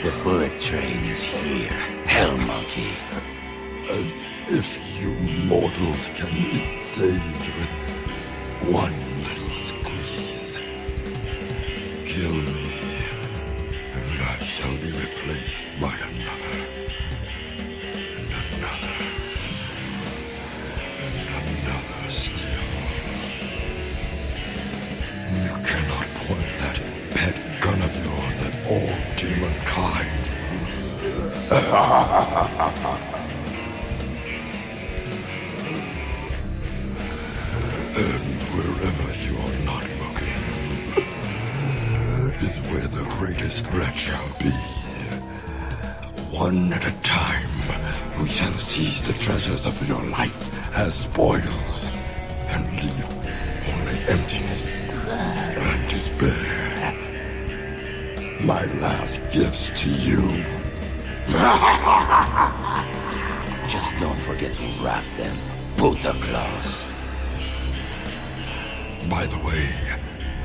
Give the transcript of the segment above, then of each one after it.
The bullet train is here, Hell Monkey. As if you mortals can be saved with one little squeeze. Kill me, and I shall be replaced by another, and another, and another still. You cannot point that pet gun of yours at all demon kind. And wherever you are not looking is where the greatest threat shall be. One at a time, we shall seize the treasures of your life as spoils and leave only emptiness and despair. My last gifts to you. Just don't forget to wrap them, Buddha Claus. By the way,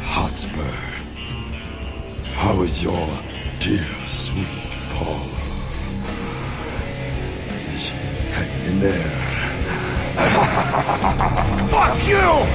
Hotspur, how is your dear, sweet Paula? Is she hanging in there? Fuck you!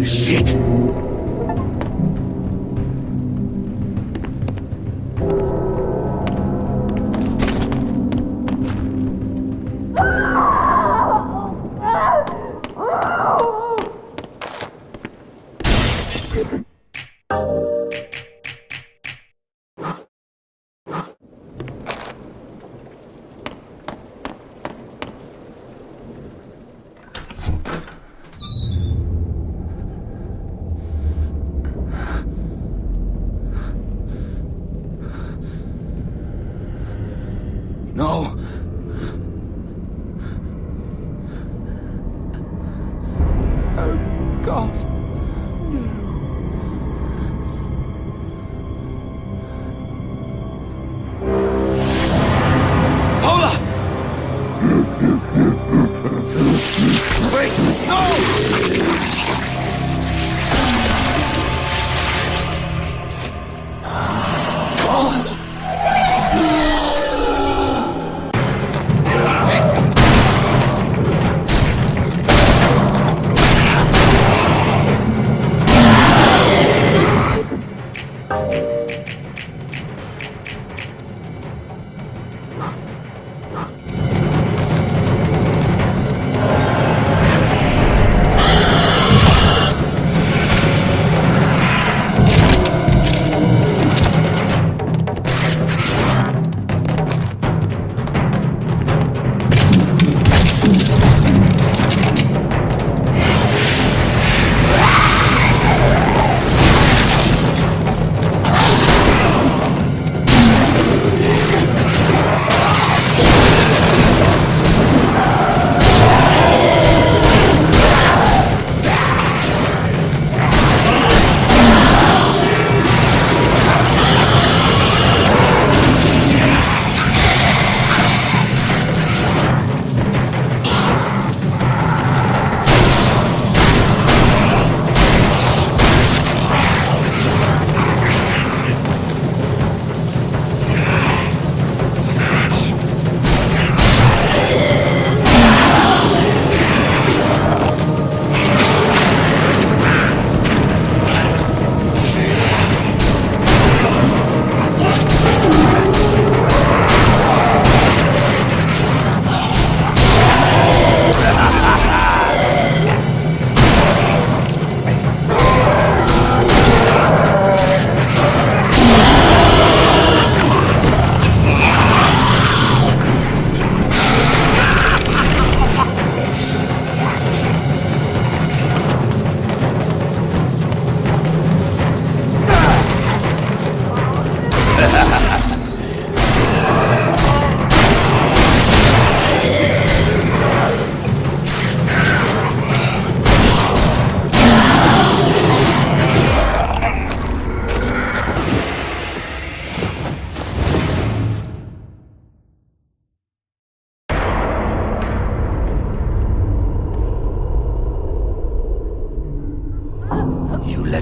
Shit!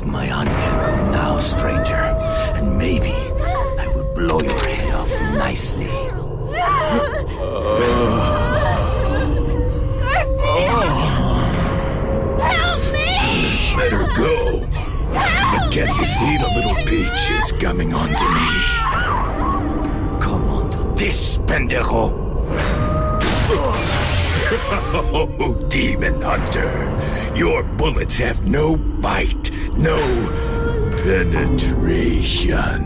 Take my ángel go now, stranger, and maybe I would blow your head off nicely. Help me! Let her go. But can't you see the little peach is coming on to me? Come on to this, pendejo! Oh, Demon Hunter. Your bullets have no bite, no penetration.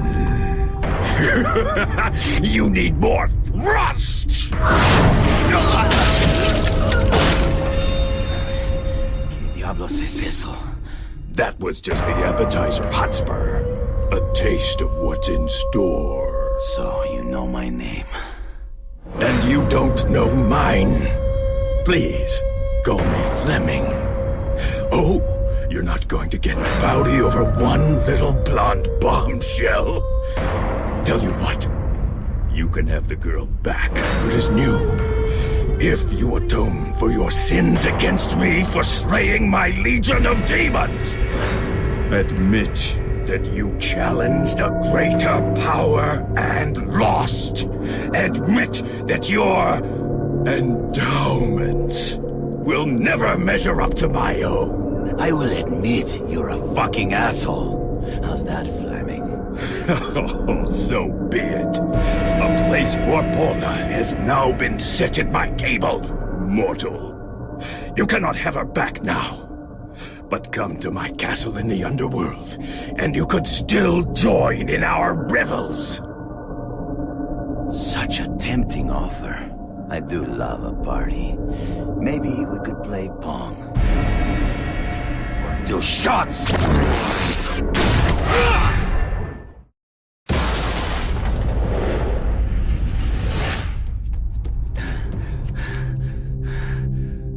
You need more thrust! ¿Qué diablos es eso? That was just the appetizer, Hotspur. A taste of what's in store. So, you know my name. And you don't know mine. Please, call me Fleming. Oh, you're not going to get rowdy over one little blonde bombshell. Tell you what, you can have the girl back, good as new, if you atone for your sins against me for slaying my legion of demons. Admit that you challenged a greater power and lost. Admit that your endowments will never measure up to my own. I will admit you're a fucking asshole. How's that, Fleming? Oh, so be it. A place for Paula has now been set at my table, mortal. You cannot have her back now. But come to my castle in the underworld, and you could still join in our revels. Such a tempting offer. I do love a party. Maybe we could play Pong. Or do shots!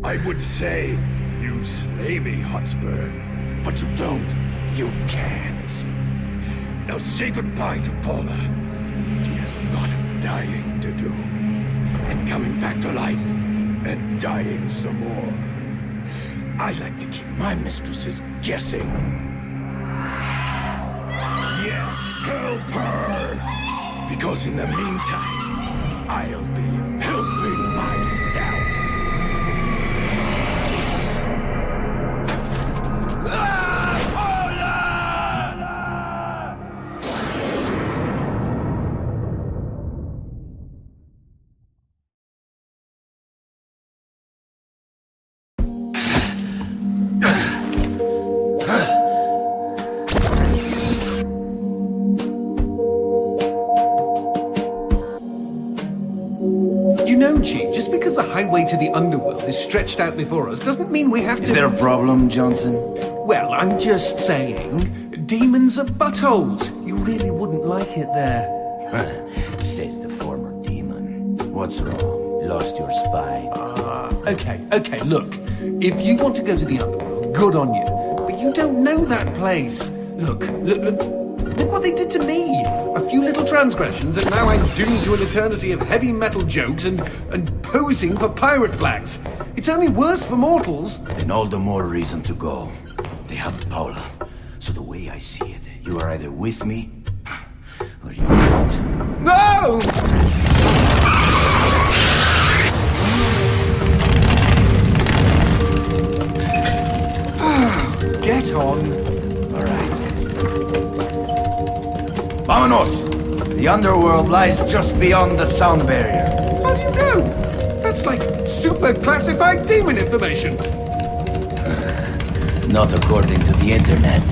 I would say you slay me, Hotspur, but you don't. You can't. Now say goodbye to Paula. She has a lot of dying to do. And coming back to life, and dying some more. I like to keep my mistresses guessing. Yes, help her! Because in the meantime, I'll be helping myself. Just because the highway to the underworld is stretched out before us doesn't mean we have to... Is there a problem, Johnson? Well, I'm just saying, demons are buttholes. You really wouldn't like it there. Says the former demon. What's wrong? Lost your spine? Okay, look. If you want to go to the underworld, good on you. But you don't know that place. Look what they did to me. A few little transgressions, and now I'm doomed to an eternity of heavy metal jokes and posing for pirate flags. It's only worse for mortals. Then all the more reason to go. They have Paula. So the way I see it, you are either with me, or you're not. No! Get on. All right. Vámonos! The underworld lies just beyond the sound barrier. How do you know? That's like super classified demon information. Not according to the internet.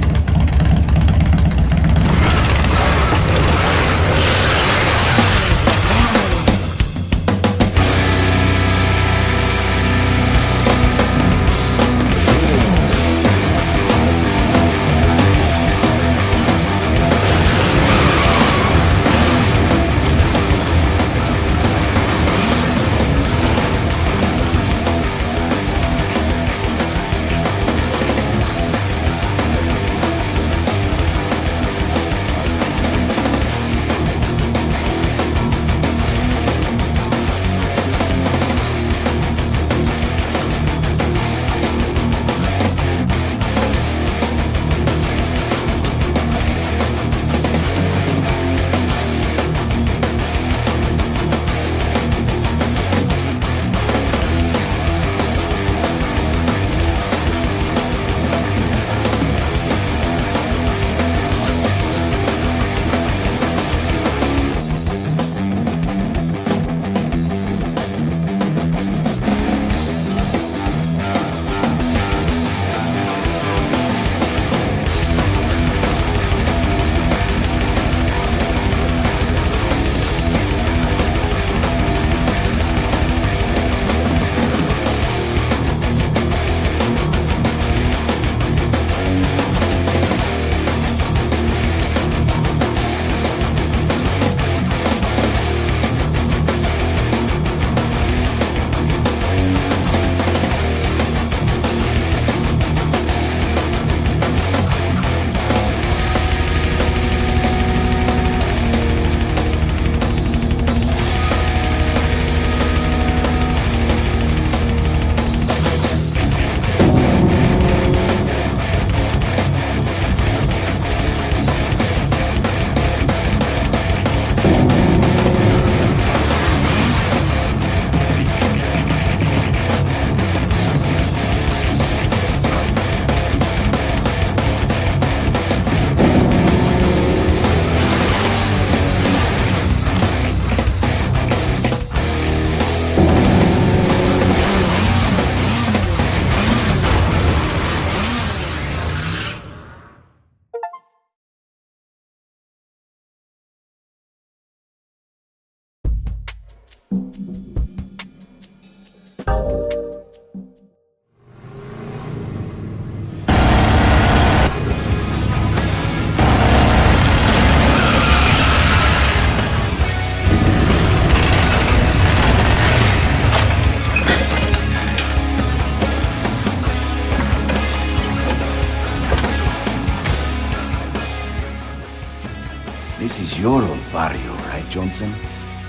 This is your old barrio, right, Johnson?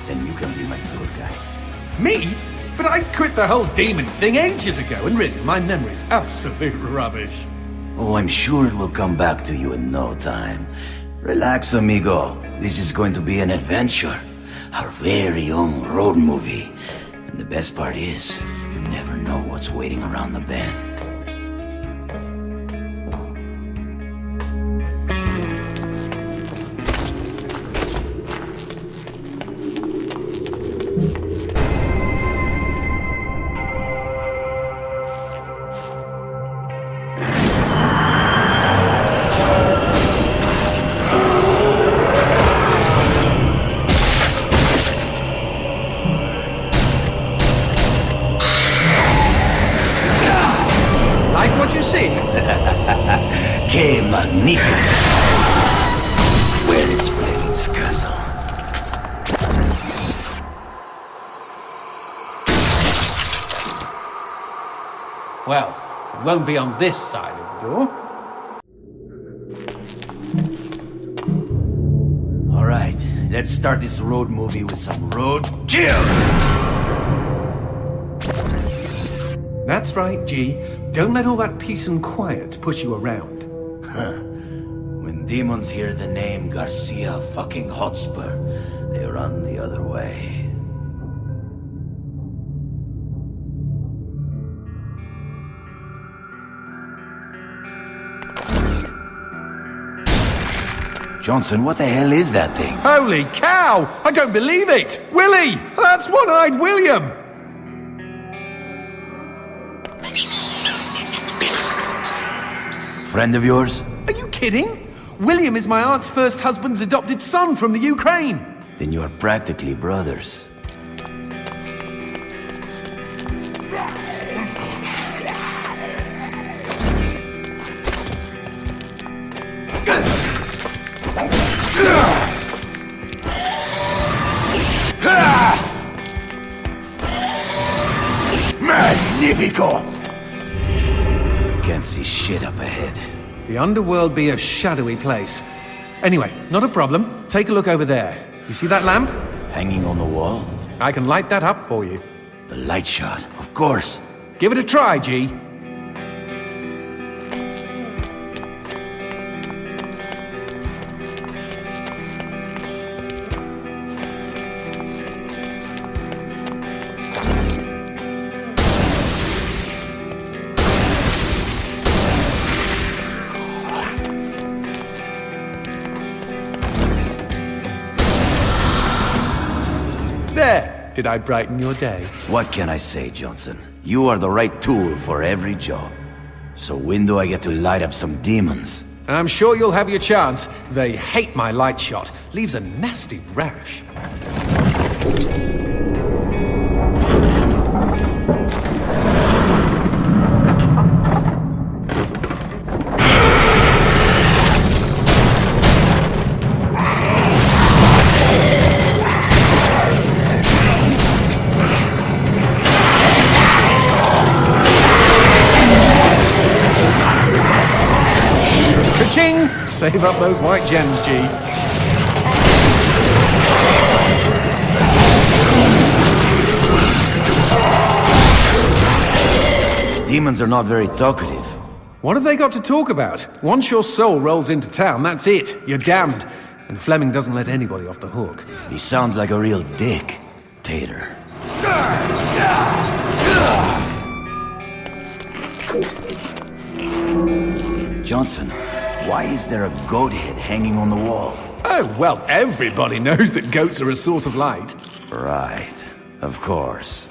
Then you can be my tour guide. Me? But I quit the whole demon thing ages ago, and really, my memory's absolute rubbish. Oh, I'm sure it will come back to you in no time. Relax, amigo. This is going to be an adventure. Our very own road movie. And the best part is, you never know what's waiting around the bend. Que magnifico! Where is Fleming's castle? Well, it won't be on this side of the door. Alright, let's start this road movie with some road kill! That's right, G. Don't let all that peace and quiet push you around. When demons hear the name Garcia fucking Hotspur, they run the other way. Johnson, what the hell is that thing? Holy cow! I don't believe it! Willie! That's One-Eyed William! Friend of yours? Are you kidding? William is my aunt's first husband's adopted son from the Ukraine. Then you are practically brothers. Magnifico! I can't see shit up ahead. The underworld be a shadowy place. Anyway, not a problem. Take a look over there. You see that lamp? Hanging on the wall? I can light that up for you. The light shot, of course. Give it a try, G. There! Did I brighten your day? What can I say, Johnson? You are the right tool for every job. So when do I get to light up some demons? And I'm sure you'll have your chance. They hate my light shot. Leaves a nasty rash. Ka-ching! Save up those white gems, G. These demons are not very talkative. What have they got to talk about? Once your soul rolls into town, that's it. You're damned. And Fleming doesn't let anybody off the hook. He sounds like a real dick. Tater. Johnson, why is there a goat head hanging on the wall? Oh, well, everybody knows that goats are a source of light. Right, of course.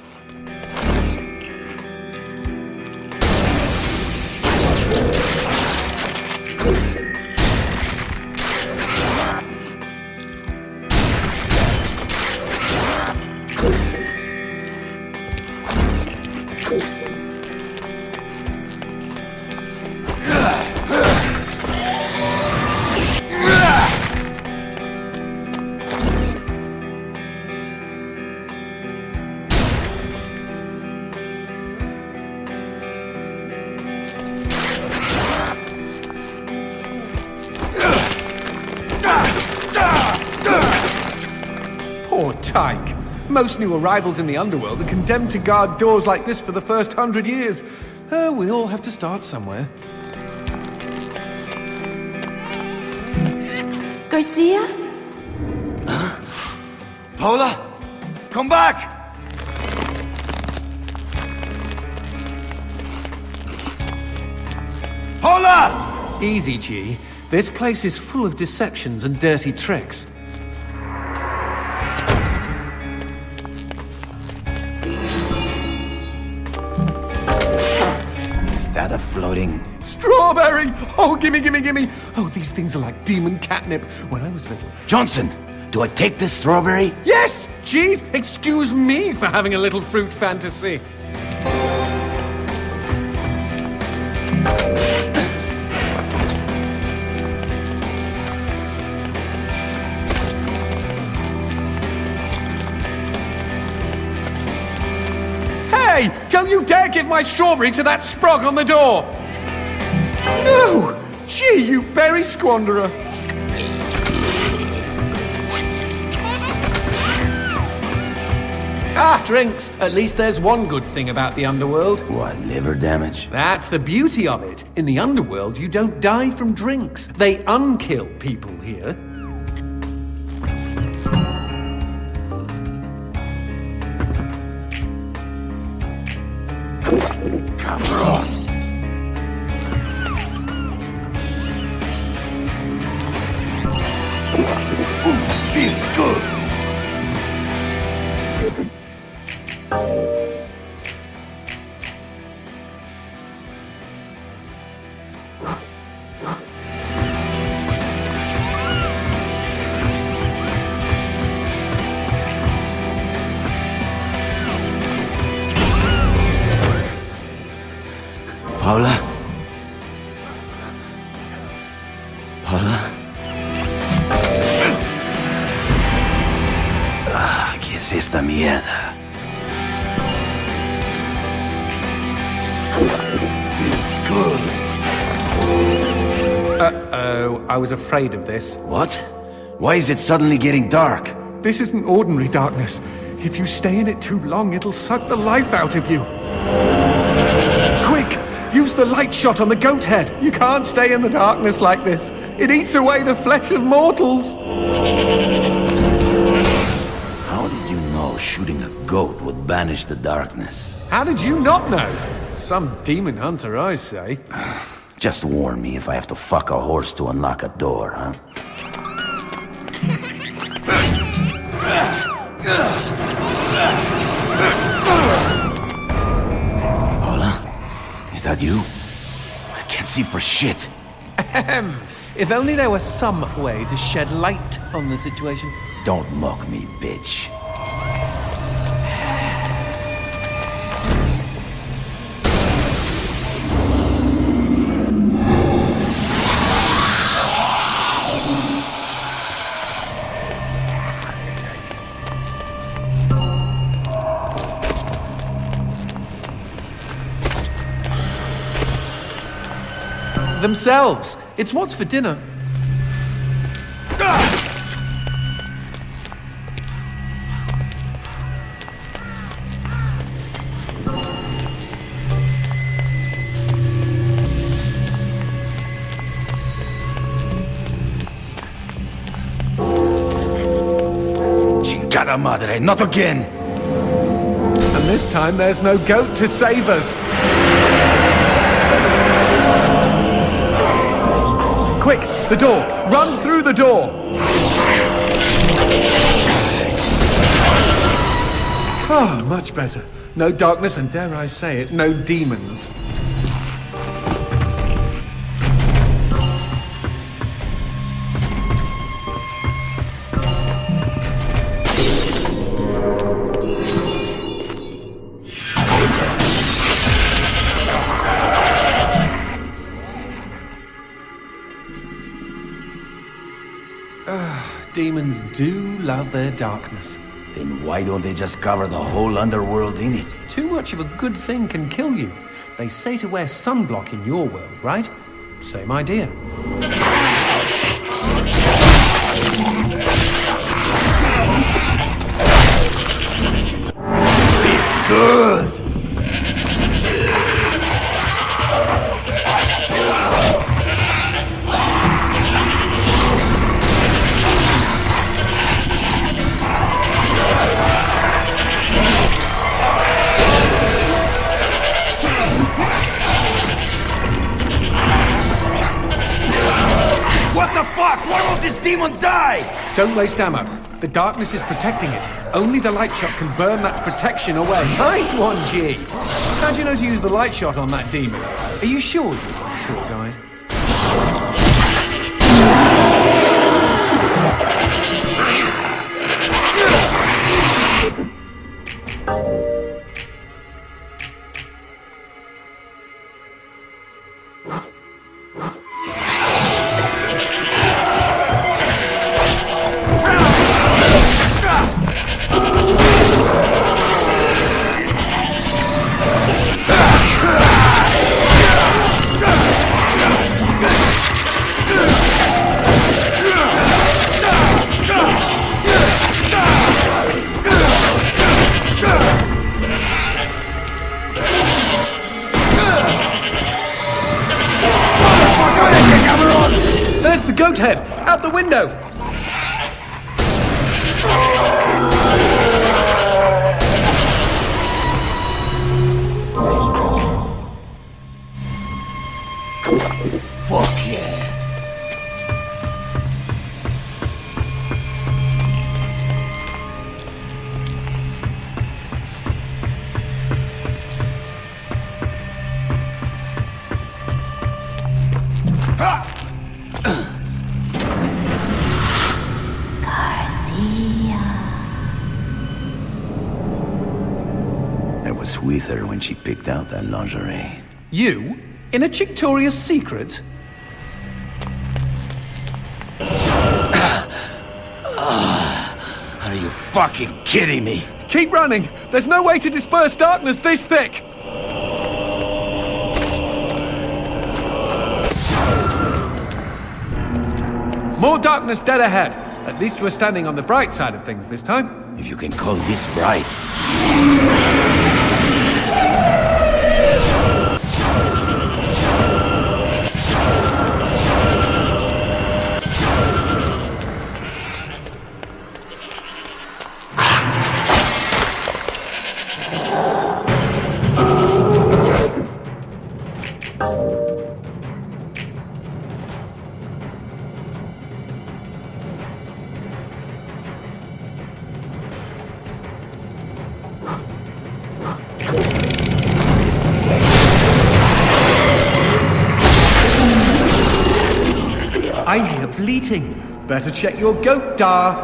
tyke. Most new arrivals in the underworld are condemned to guard doors like this for the first 100 years. We all have to start somewhere. Garcia? Paula, come back! Paula! Easy, G. This place is full of deceptions and dirty tricks. Is that a floating... Strawberry! Oh, gimme, gimme, gimme! Oh, these things are like demon catnip. When I was little... Johnson, do I take this strawberry? Yes! Jeez, excuse me for having a little fruit fantasy. Hey! Don't you dare give my strawberry to that sprog on the door! No! Gee, you berry squanderer! Ah, drinks. At least there's one good thing about the underworld. What, liver damage? That's the beauty of it. In the underworld, you don't die from drinks. They unkill people here. Cabron. Ooh, feels good. Paula? Paula? Ah, ¿qué es esta mierda? Feels good. Uh-oh, I was afraid of this. What? Why is it suddenly getting dark? This isn't ordinary darkness. If you stay in it too long, it'll suck the life out of you. Quick! Use the light shot on the goat head. You can't stay in the darkness like this. It eats away the flesh of mortals. How did you know shooting a goat would banish the darkness? How did you not know? Some demon hunter, I say. Just warn me if I have to fuck a horse to unlock a door, huh? Paula? Is that you? I can't see for shit. If only there was some way to shed light on the situation. Don't mock me, bitch. Themselves. It's what's for dinner. Chingada madre, not again! And this time there's no goat to save us. Quick, the door! Run through the door! Oh, much better. No darkness and, dare I say it, no demons. Demons do love their darkness. Then why don't they just cover the whole underworld in it? Too much of a good thing can kill you. They say to wear sunblock in your world, right? Same idea. Why won't this demon die? Don't waste ammo. The darkness is protecting it. Only the light shot can burn that protection away. Nice one, G. How'd you know to use the light shot on that demon? Are you sure you're the tour guide? There's the goat head! Out the window! Fuck yeah. I was with her when she picked out that lingerie. You? In a Victoria's Secret? Are you fucking kidding me? Keep running! There's no way to disperse darkness this thick! More darkness dead ahead. At least we're standing on the bright side of things this time. If you can call this bright. I hear bleating. Better check your goat, Dar.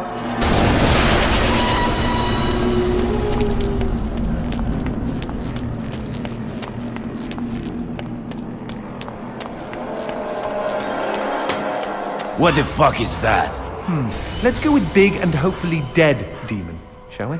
What the fuck is that? Let's go with big and hopefully dead demon, shall we?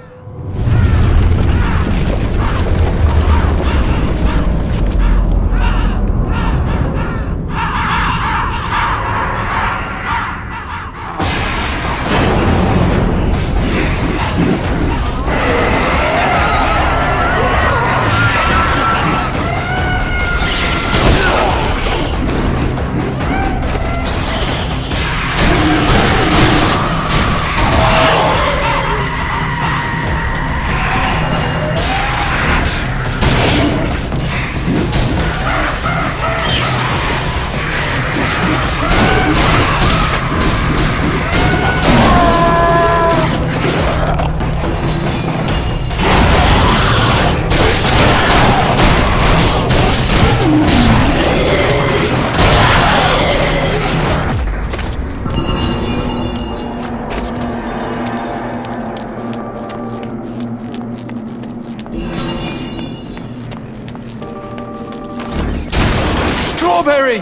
Strawberry!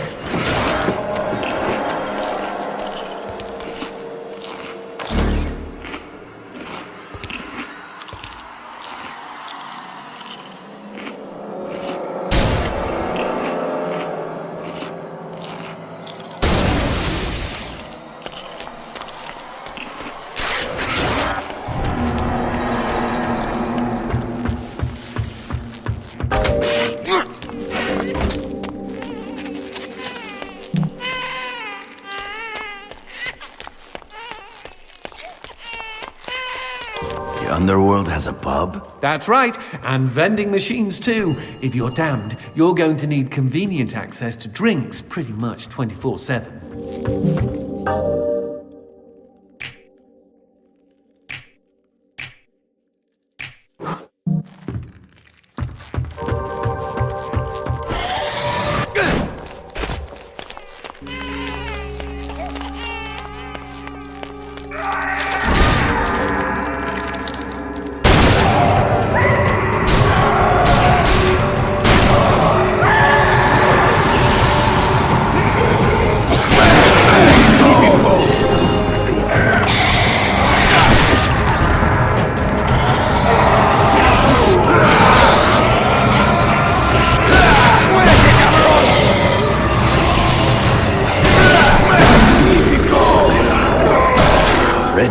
The underworld has a pub? That's right, and vending machines too. If you're damned, you're going to need convenient access to drinks pretty much 24/7.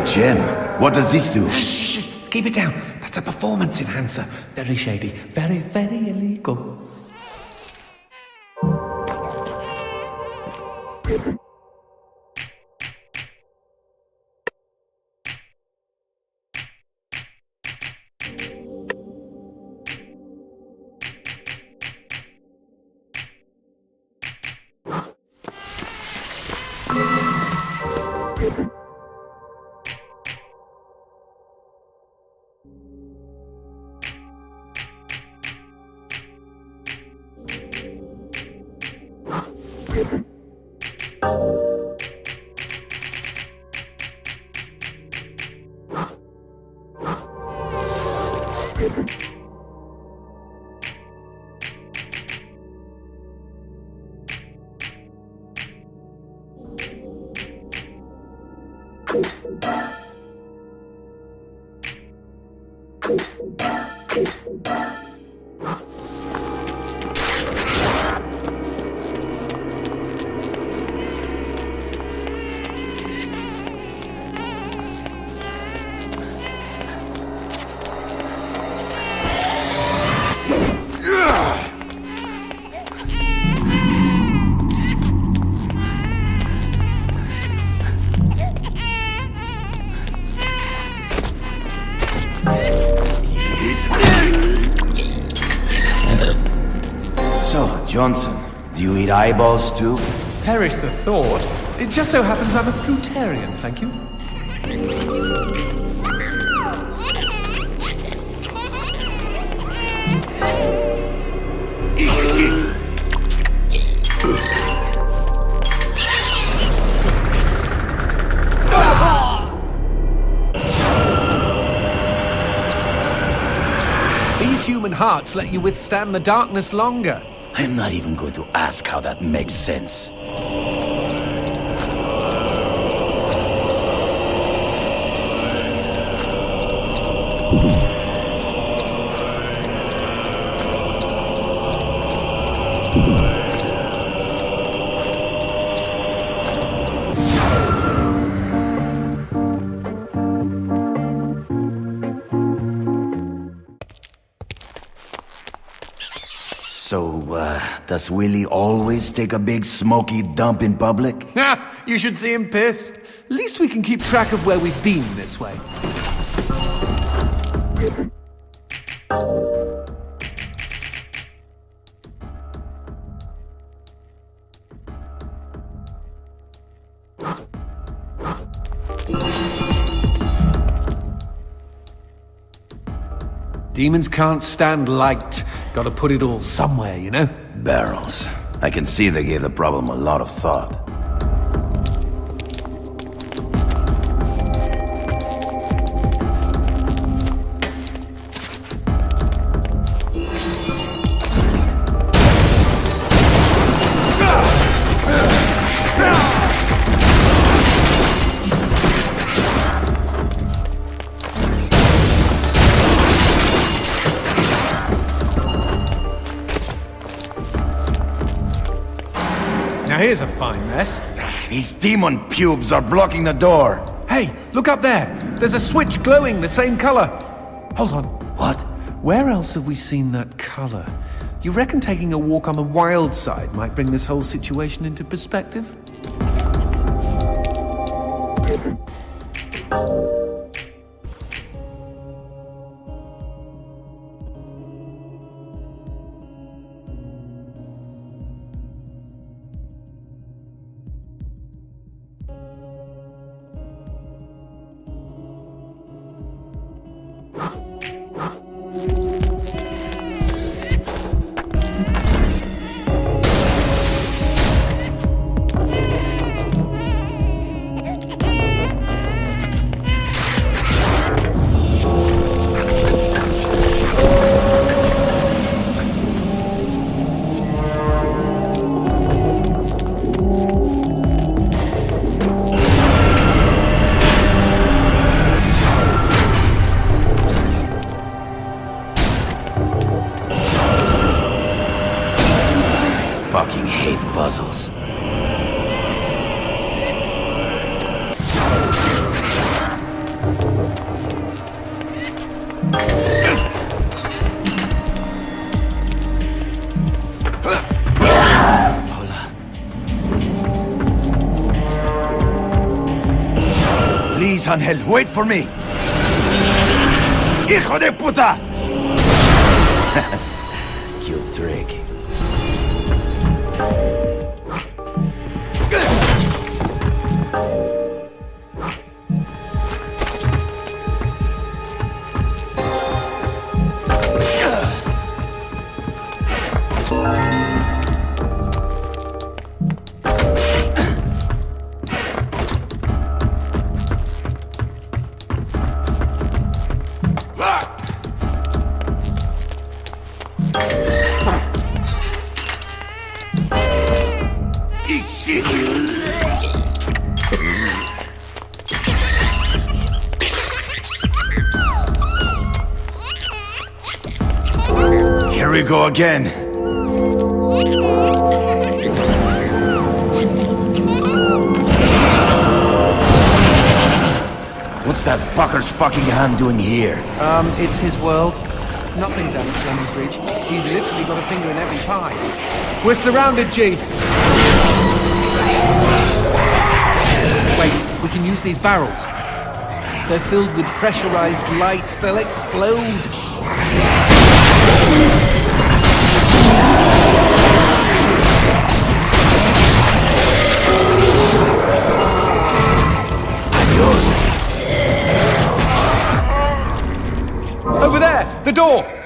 gem. What does this do? Shh, keep it down. That's a performance enhancer. Very shady. Very, very illegal. So, Johnson, do you eat eyeballs too? Perish the thought. It just so happens I'm a fruitarian, thank you. These human hearts let you withstand the darkness longer. I'm not even going to ask how that makes sense. So, does Willie always take a big smoky dump in public? Ha! You should see him piss. At least we can keep track of where we've been this way. Demons can't stand light. Gotta put it all somewhere, you know? Barrels. I can see they gave the problem a lot of thought. Now here's a fine mess. These demon pubes are blocking the door. Hey, look up there. There's a switch glowing the same color. Hold on. What? Where else have we seen that color? You reckon taking a walk on the wild side might bring this whole situation into perspective? Fucking hate puzzles. Angel, wait for me! ¡Hijo de puta! Cute trick. Here we go again. What's that fucker's fucking hand doing here? It's his world. Nothing's out of Fleming's reach. He's literally got a finger in every pie. We're surrounded, G! Wait, we can use these barrels. They're filled with pressurized light. They'll explode. Over there! The door!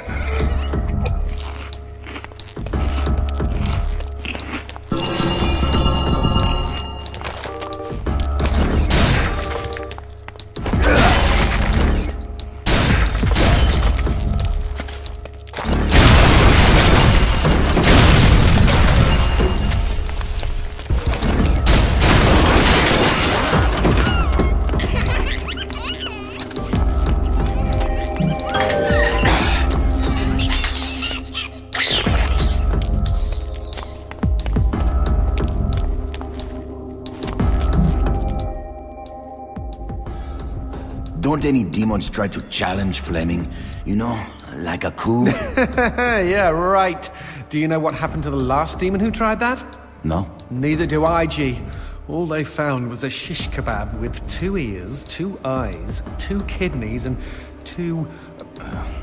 Don't any demons try to challenge Fleming? You know, like a coup? Yeah, right. Do you know what happened to the last demon who tried that? No? Neither do I, G. All they found was a shish kebab with 2 ears, 2 eyes, 2 kidneys, and 2...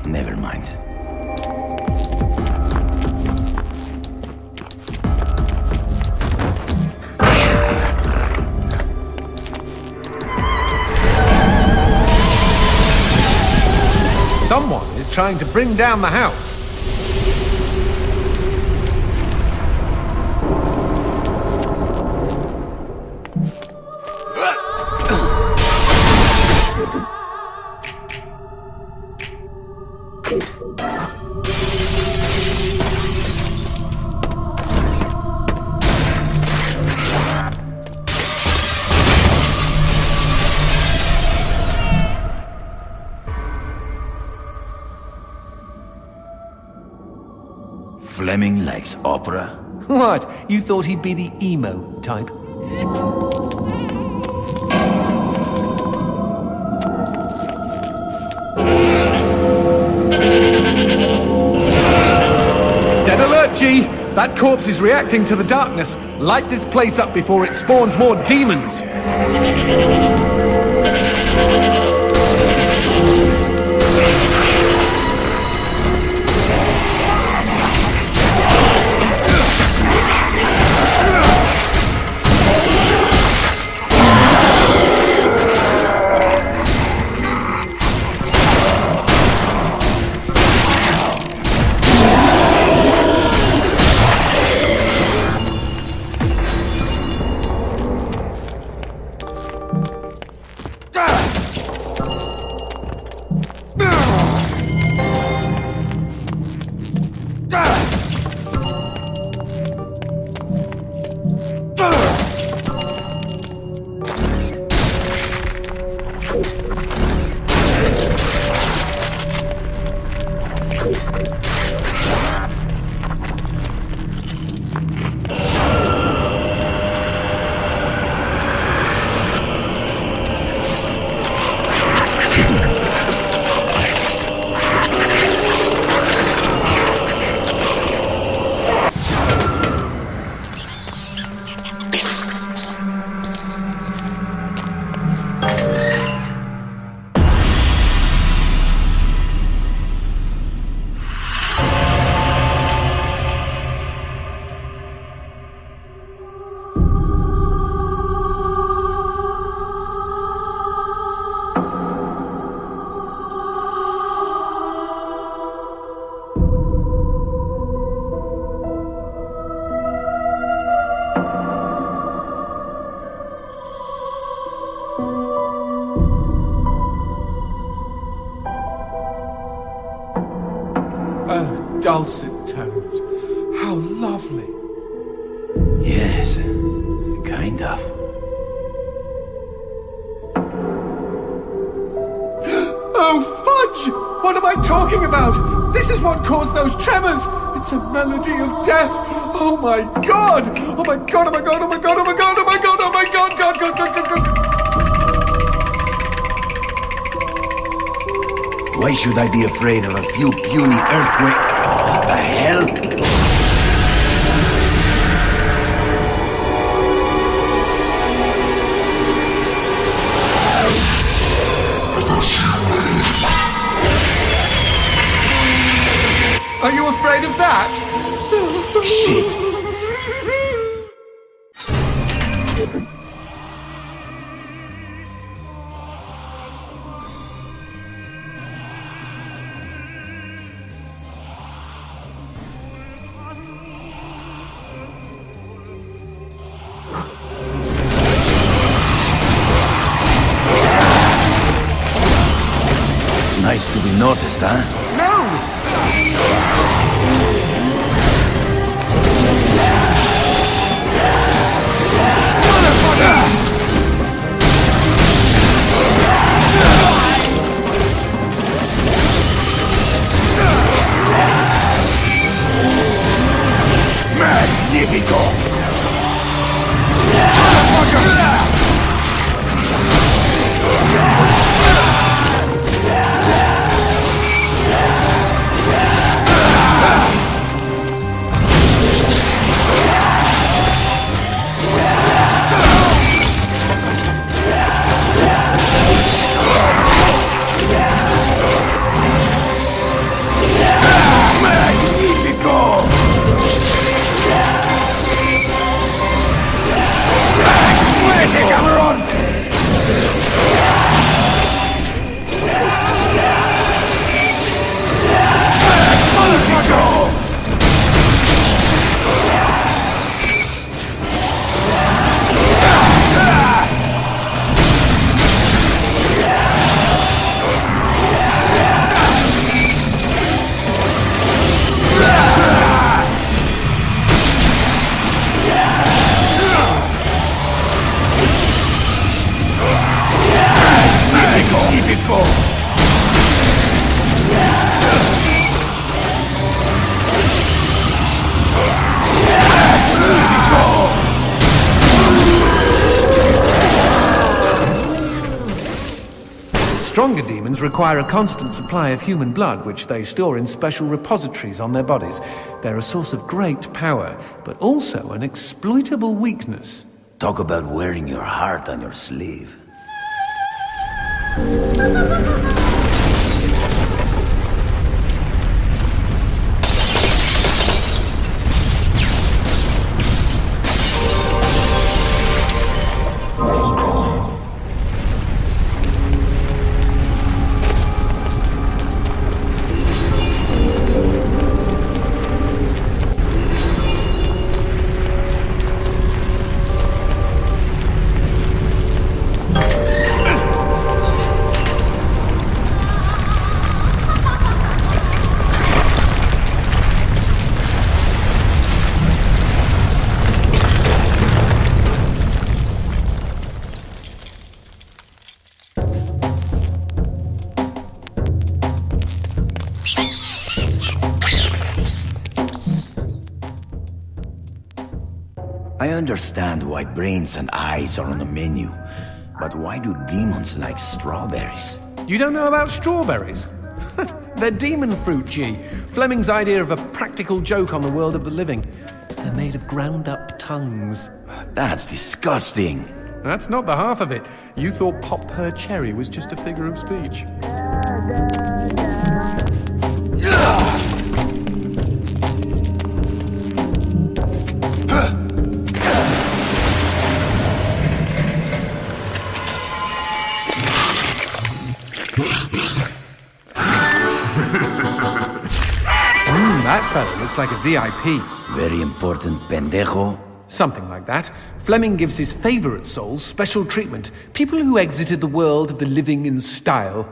Never mind. Someone is trying to bring down the house. Fleming likes opera? What? You thought he'd be the emo type? Dead alert, G! That corpse is reacting to the darkness. Light this place up before it spawns more demons! dulcet tones. How lovely. Yes, kind of. Oh, fudge! What am I talking about? This is what caused those tremors! It's a melody of death! Oh my god! Oh my god, oh my god, oh my god, oh my god, oh my god, oh my god, god, god, god, god, god! Why should I be afraid of a few puny earthquakes? What the hell? Are you afraid of that? Shit! It's nice to be noticed, huh? No! Magnifico! Stronger demons require a constant supply of human blood, which they store in special repositories on their bodies. They're a source of great power, but also an exploitable weakness. Talk about wearing your heart on your sleeve. I understand why brains and eyes are on the menu, but why do demons like strawberries? You don't know about strawberries? They're demon fruit, G. Fleming's idea of a practical joke on the world of the living. They're made of ground-up tongues. That's disgusting. That's not the half of it. You thought Pop Per Cherry was just a figure of speech. That fella looks like a VIP. Very important pendejo. Something like that. Fleming gives his favorite souls special treatment. People who exited the world of the living in style.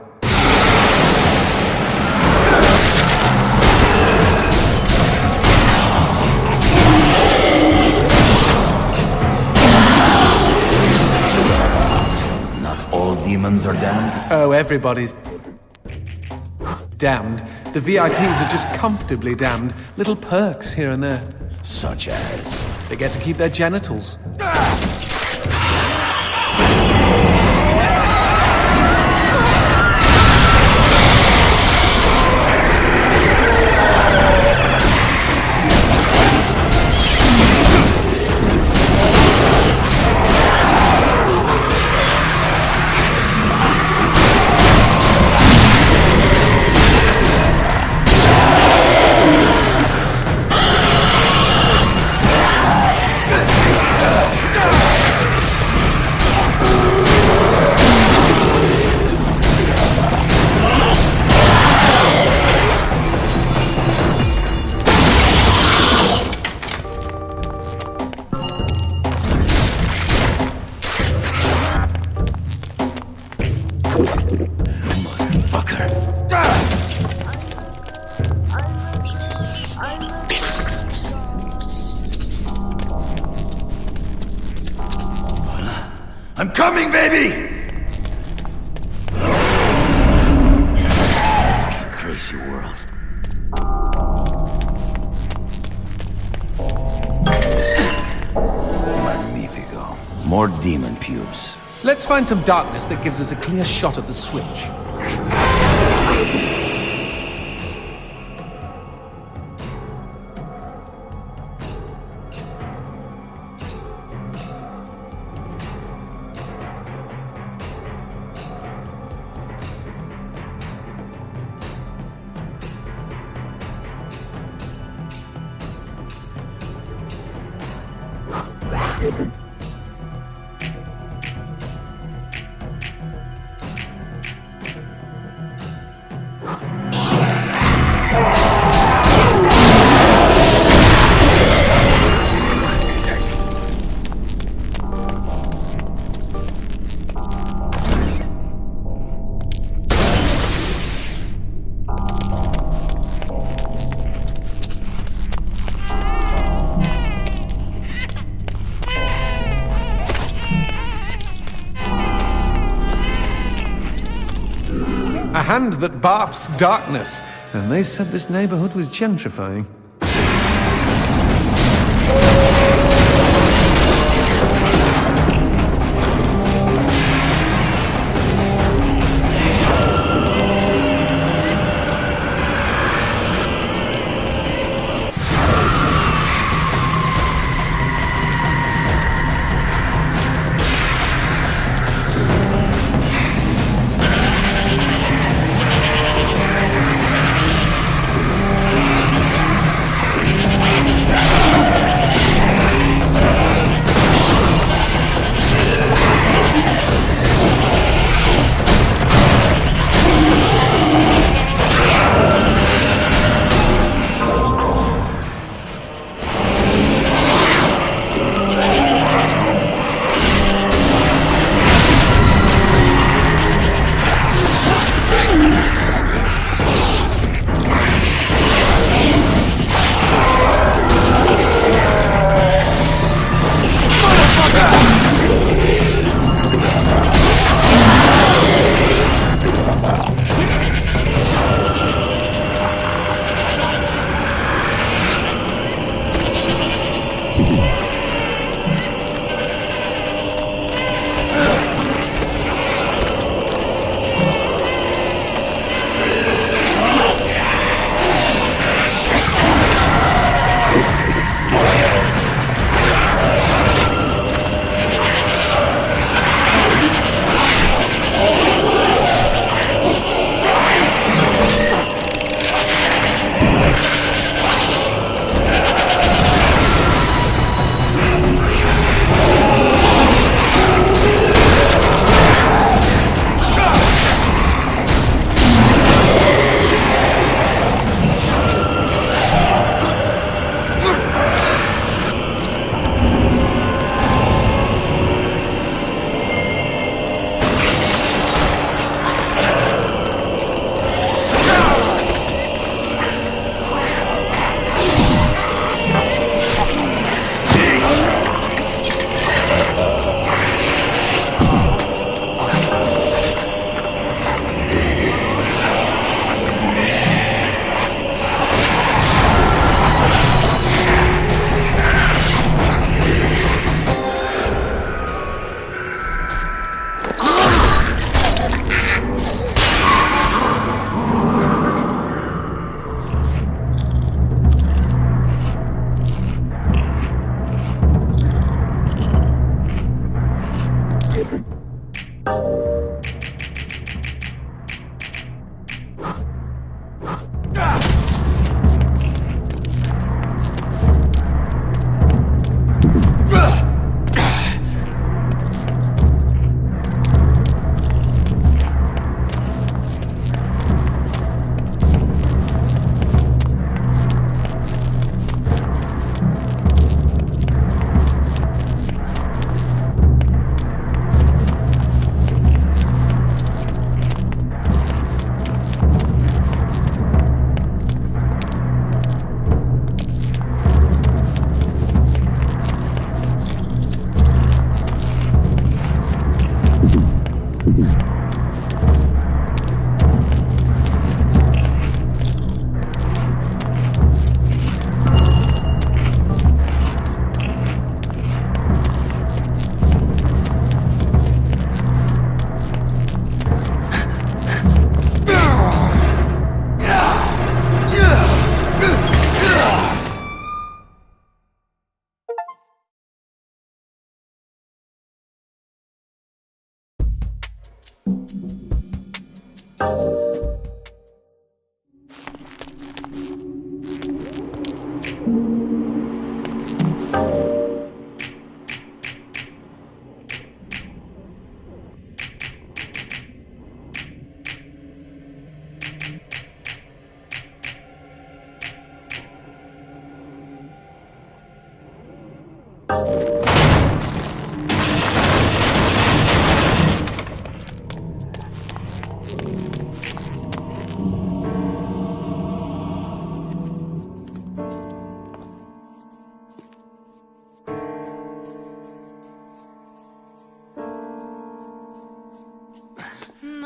demons are damned? Oh, everybody's damned. The VIPs are just comfortably damned. Little perks here and there. Such as? They get to keep their genitals. I'm coming, baby! Fucking crazy world. Magnifico. More demon pubes. Let's find some darkness that gives us a clear shot at the switch. A hand that barfs darkness. And they said this neighborhood was gentrifying.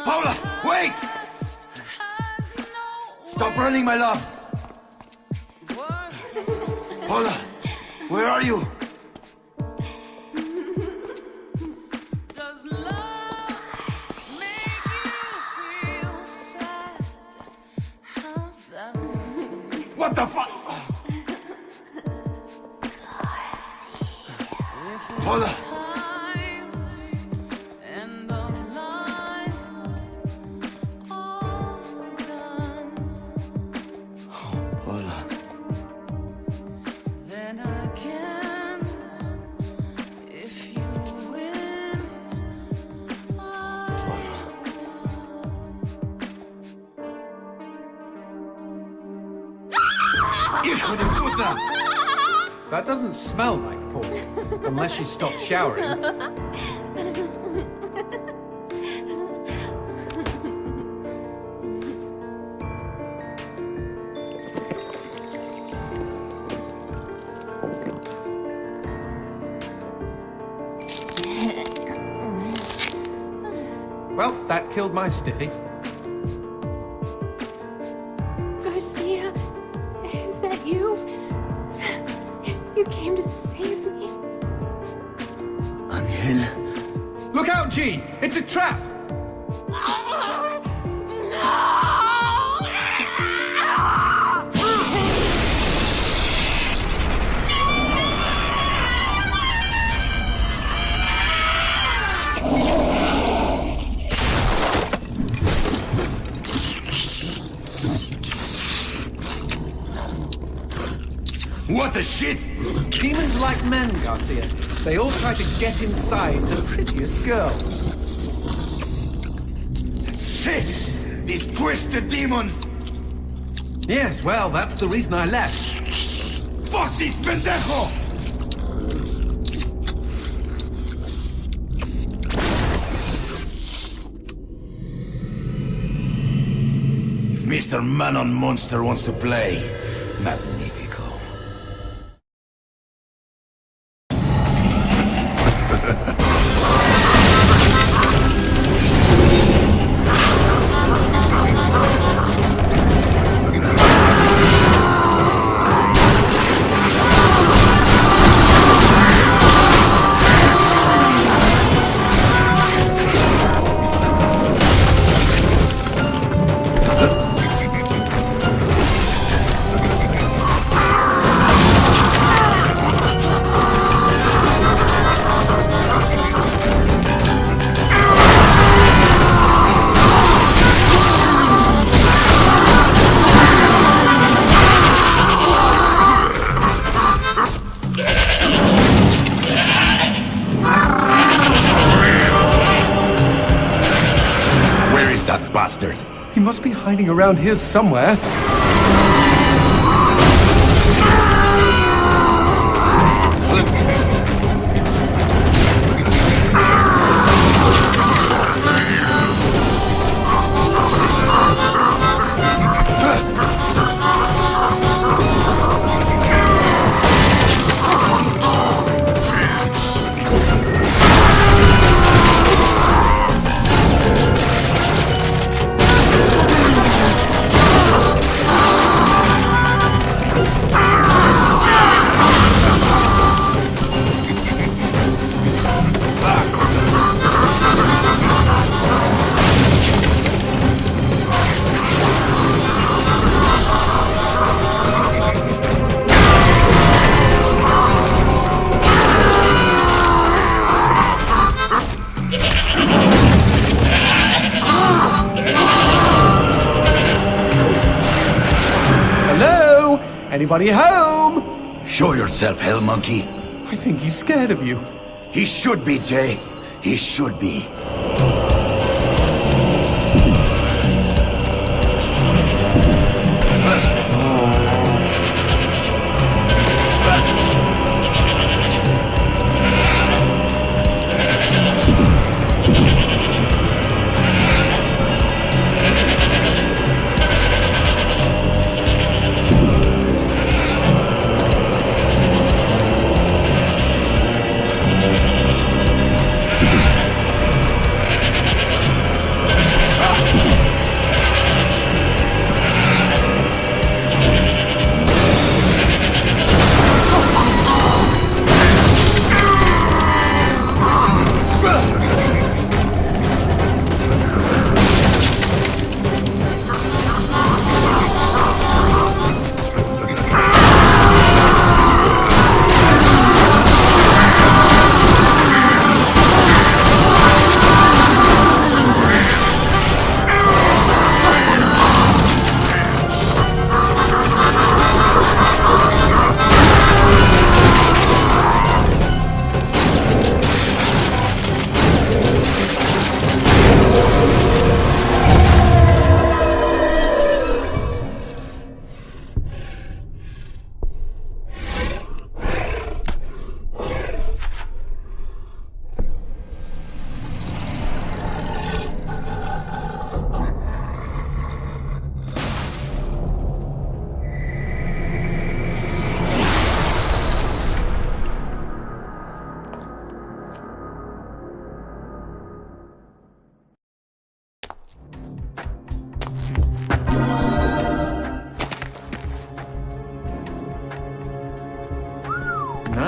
Paula, wait! Stop running, my love! Paula, where are you? Does love make you feel sad? How's that? What the fuck? Paula! And the line all done. Paula. Then again, if you win, Hijo de puta! That doesn't smell like Paul, unless she stopped showering. Well, that killed my stiffy. Garcia, is that you? You came to save me. Angel. Look out, G! It's a trap! What the shit? Demons like men, Garcia. They all try to get inside the prettiest girl. Shit! These twisted demons! Yes, well, that's the reason I left. Fuck this pendejo! If Mr. Man-on Monster wants to play, magnifico. That bastard. He must be hiding around here somewhere. anybody home? Show yourself, Hell Monkey. I think he's scared of you. He should be, Jay. He should be.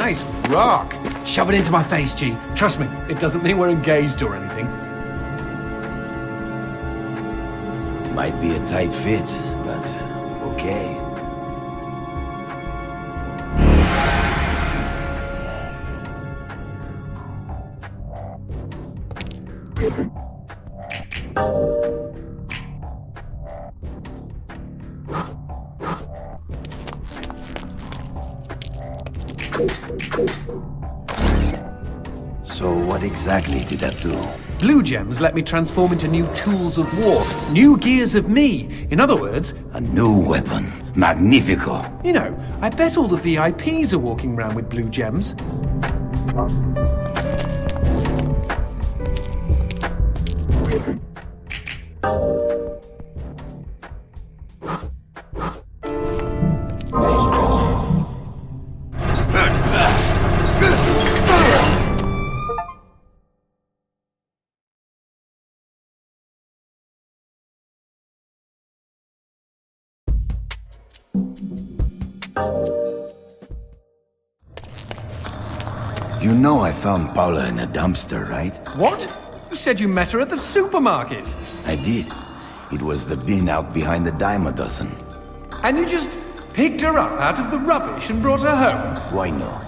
Nice rock. Shove it into my face, G. Trust me, it doesn't mean we're engaged or anything. Might be a tight fit, but okay. So what exactly did that do? Blue gems let me transform into new tools of war, new gears of me. In other words, A new weapon. Magnifico. you know, I bet all the VIPs are walking around with blue gems. You know I found Paula in a dumpster, right? What? You said you met her at the supermarket. I did. It was the bin out behind the dime a dozen. And you just picked her up out of the rubbish and brought her home. Why no?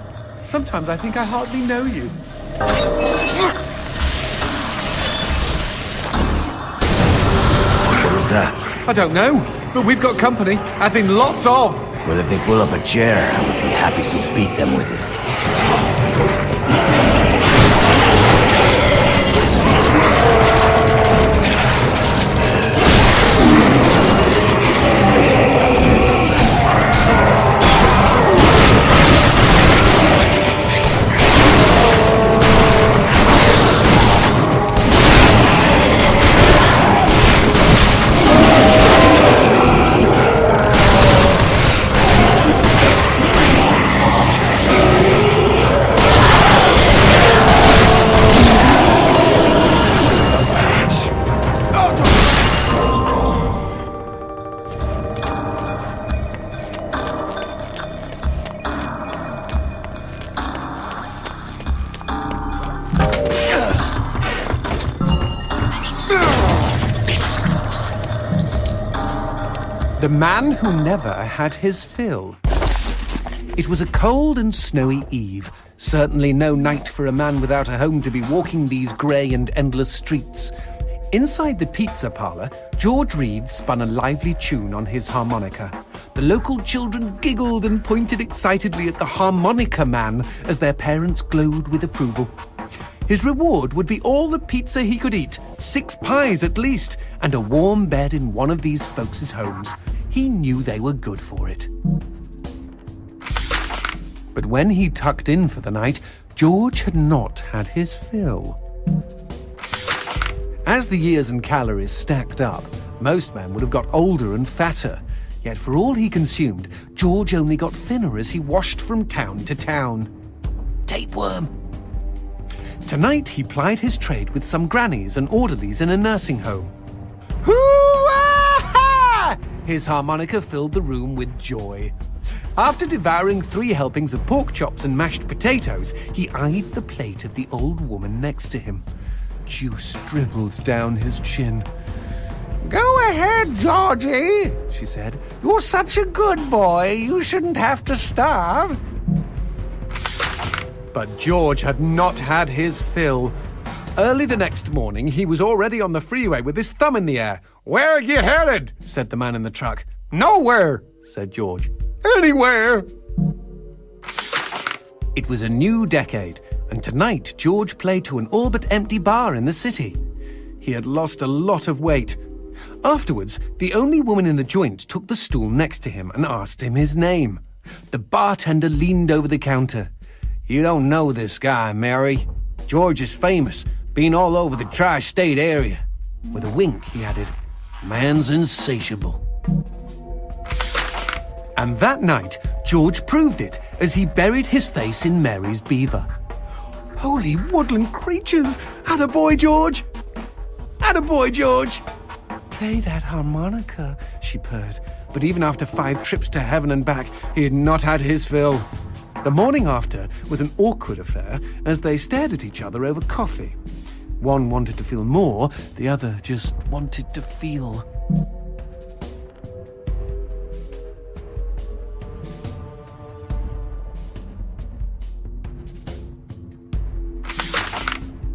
Sometimes I think I hardly know you. What was that? I don't know, but we've got company, as in lots of. Well, if they pull up a chair, I would be happy to beat them with it. The man who never had his fill. It was a cold and snowy eve. Certainly no night for a man without a home to be walking these grey and endless streets. Inside the pizza parlor, George Reed spun a lively tune on his harmonica. The local children giggled and pointed excitedly at the harmonica man as their parents glowed with approval. His reward would be all the pizza he could eat, 6 pies at least, and a warm bed in one of these folks' homes. He knew they were good for it. But when he tucked in for the night, George had not had his fill. As the years and calories stacked up, most men would have got older and fatter. Yet for all he consumed, George only got thinner as he washed from town to town. Tapeworm. Tonight he plied his trade with some grannies and orderlies in a nursing home. Hoo-ah! His harmonica filled the room with joy. After devouring 3 helpings of pork chops and mashed potatoes, he eyed the plate of the old woman next to him. Juice dribbled down his chin. "Go ahead, Georgie," she said. "You're such a good boy. You shouldn't have to starve." But George had not had his fill. Early the next morning, he was already on the freeway with his thumb in the air. "Where are you headed?" said the man in the truck. "Nowhere," said George. "Anywhere." It was a new decade, and tonight George played to an all but empty bar in the city. He had lost a lot of weight. Afterwards, the only woman in the joint took the stool next to him and asked him his name. The bartender leaned over the counter. "You don't know this guy, Mary. George is famous, been all over the tri-state area." With a wink, he added, "Man's insatiable." And that night, George proved it as he buried his face in Mary's beaver. Holy woodland creatures! Attaboy, George! Attaboy, George! "Play that harmonica," she purred. But even after 5 trips to heaven and back, he had not had his fill. The morning after was an awkward affair as they stared at each other over coffee. One wanted to feel more, the other just wanted to feel.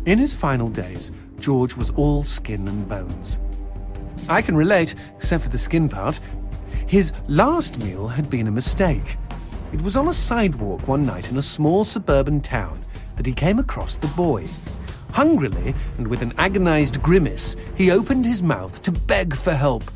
In his final days, George was all skin and bones. I can relate, except for the skin part. His last meal had been a mistake. It was on a sidewalk one night in a small suburban town that he came across the boy. Hungrily, and with an agonized grimace, he opened his mouth to beg for help.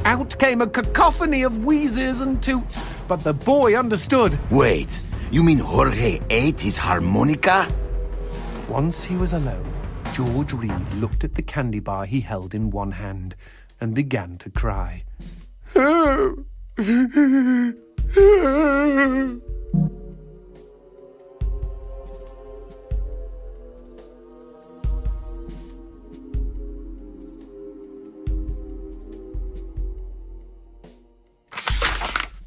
Out came a cacophony of wheezes and toots, but the boy understood. Wait, you mean Jorge ate his harmonica? Once he was alone, George Reed looked at the candy bar he held in one hand and began to cry.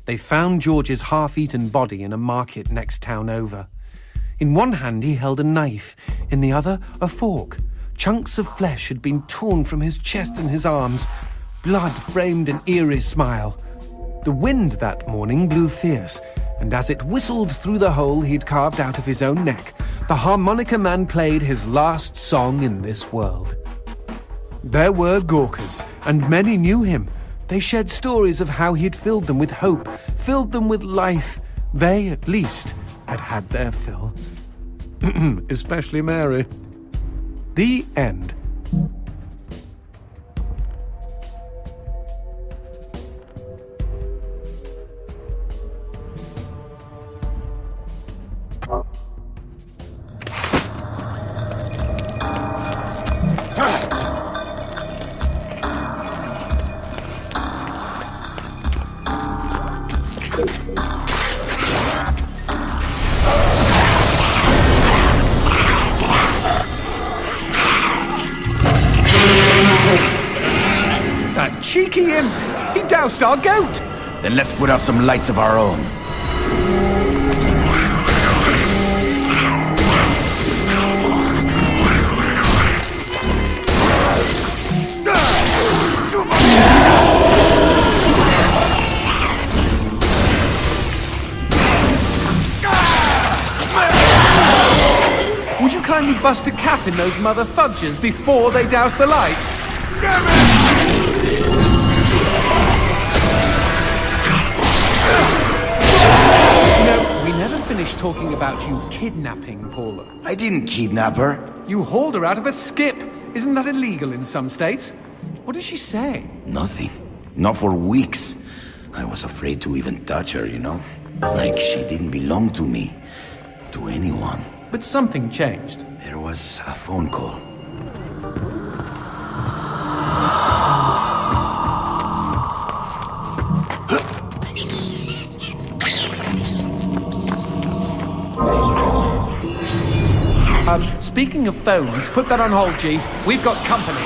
They found George's half-eaten body in a market next town over. In one hand he held a knife, in the other a fork. Chunks of flesh had been torn from his chest and his arms. Blood framed an eerie smile. The wind that morning blew fierce, and as it whistled through the hole he'd carved out of his own neck, the harmonica man played his last song in this world. There were Gawkers, and many knew him. They shared stories of how he'd filled them with hope, filled them with life. They, at least, had had their fill. Especially Mary. The end. That cheeky imp! He doused our goat! Then let's put out some lights of our own. kindly bust a cap in those mother fudgers before they douse the lights? You know, we never finished talking about you kidnapping Paula. I didn't kidnap her. You hauled her out of a skip. Isn't that illegal in some states? What did she say? Nothing. Not for weeks. I was afraid to even touch her, you know? Like she didn't belong to me. To anyone. But something changed. There was a phone call. Speaking of phones, put that on hold, G. We've got company.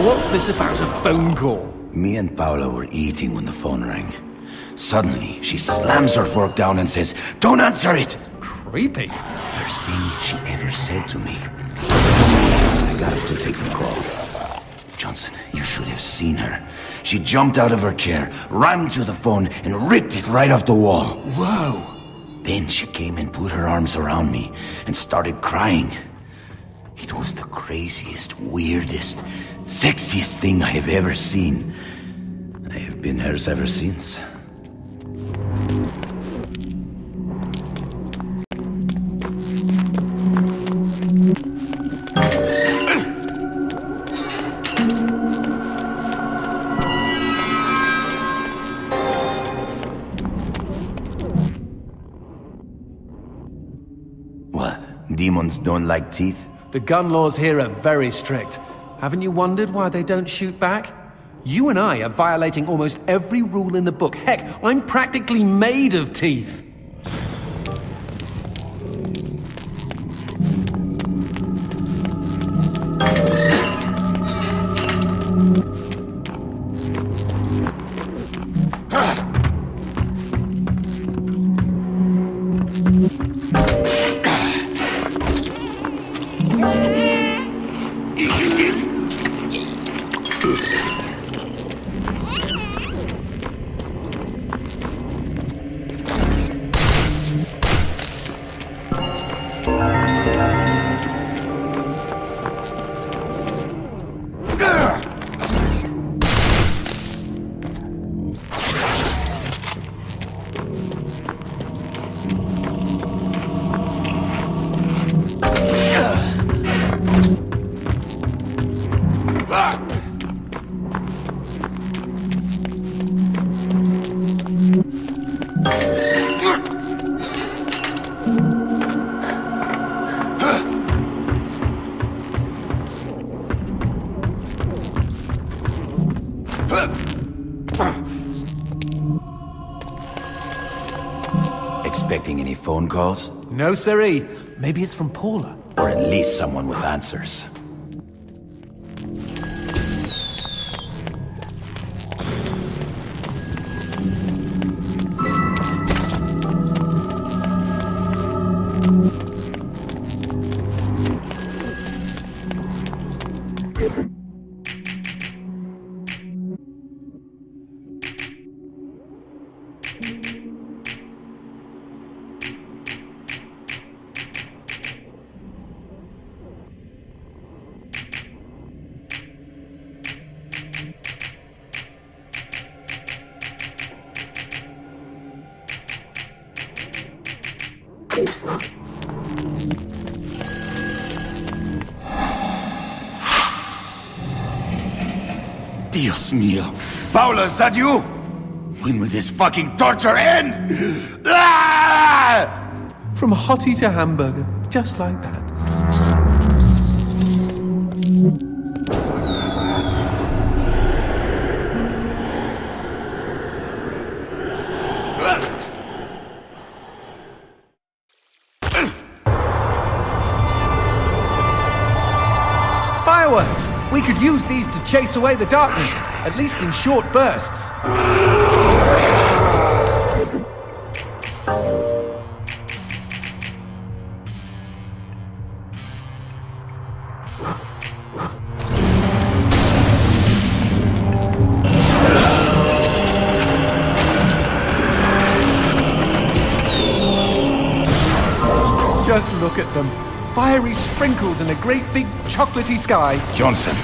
What's this about a phone call? Me and Paula were eating when the phone rang. Suddenly, she slams her fork down and says, "Don't answer it!" Creepy. First thing she ever said to me. I got up to take the call. Johnson, you should have seen her. She jumped out of her chair, ran to the phone, and ripped it right off the wall. Whoa. Then she came and put her arms around me and started crying. It was the craziest, weirdest, sexiest thing I have ever seen. I have been hers ever since. What? Demons don't like teeth? The gun laws here are very strict. Haven't you wondered why they don't shoot back? You and I are violating almost every rule in the book. Heck, I'm practically made of teeth. Expecting any phone calls? No, siree. Maybe it's from Paula. Or at least someone with answers. Dios mío. Paula, is that you? When will this fucking torture end? Ah! From hottie to hamburger, just like that. Fireworks! We could use these to chase away the darkness, at least in short bursts. Just look at them. Fiery sprinkles in a great big chocolatey sky. Johnson,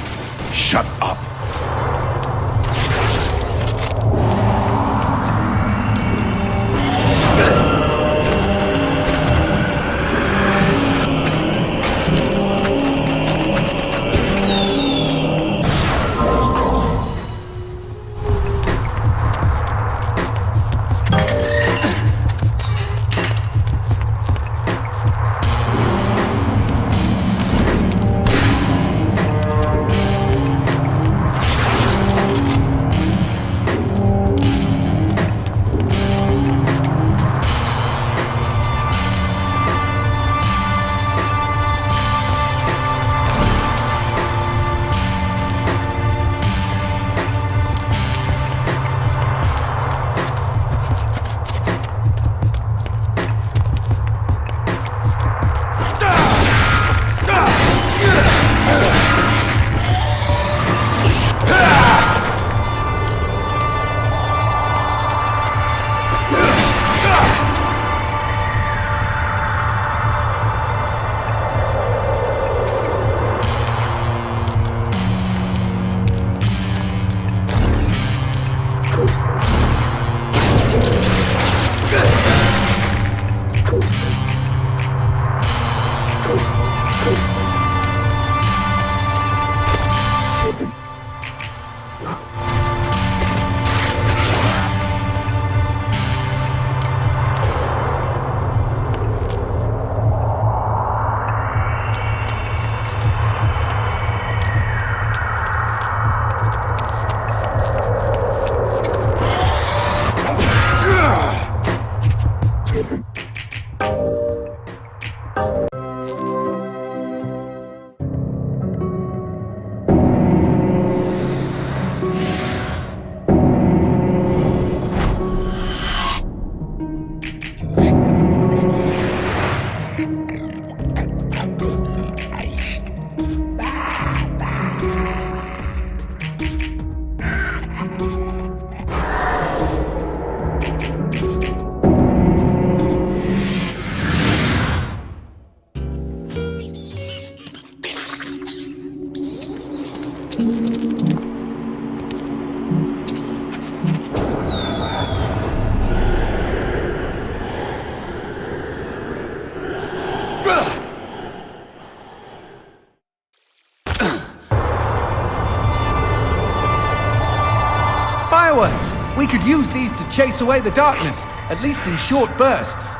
shut up. Fireworks! We could use these to chase away the darkness, at least in short bursts.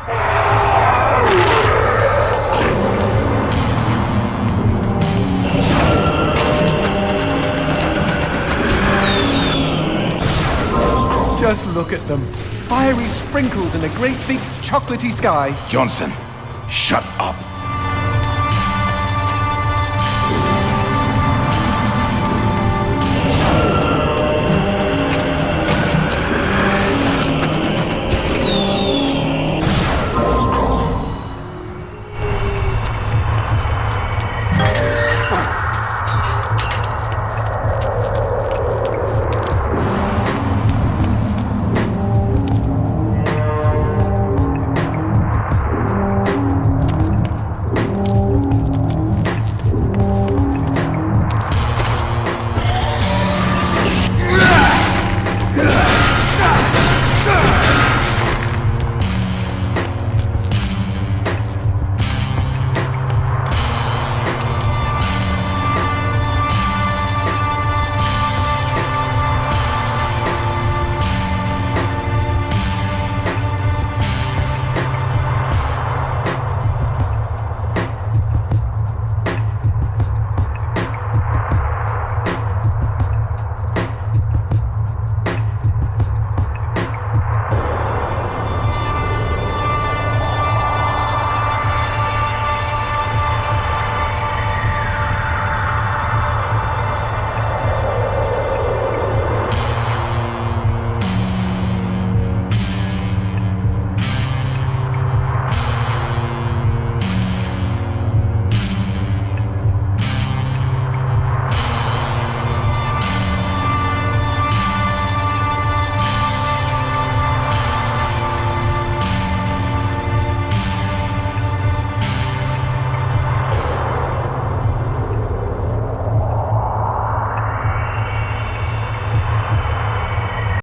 Just look at them. Fiery sprinkles in a great big chocolatey sky. Johnson, shut up.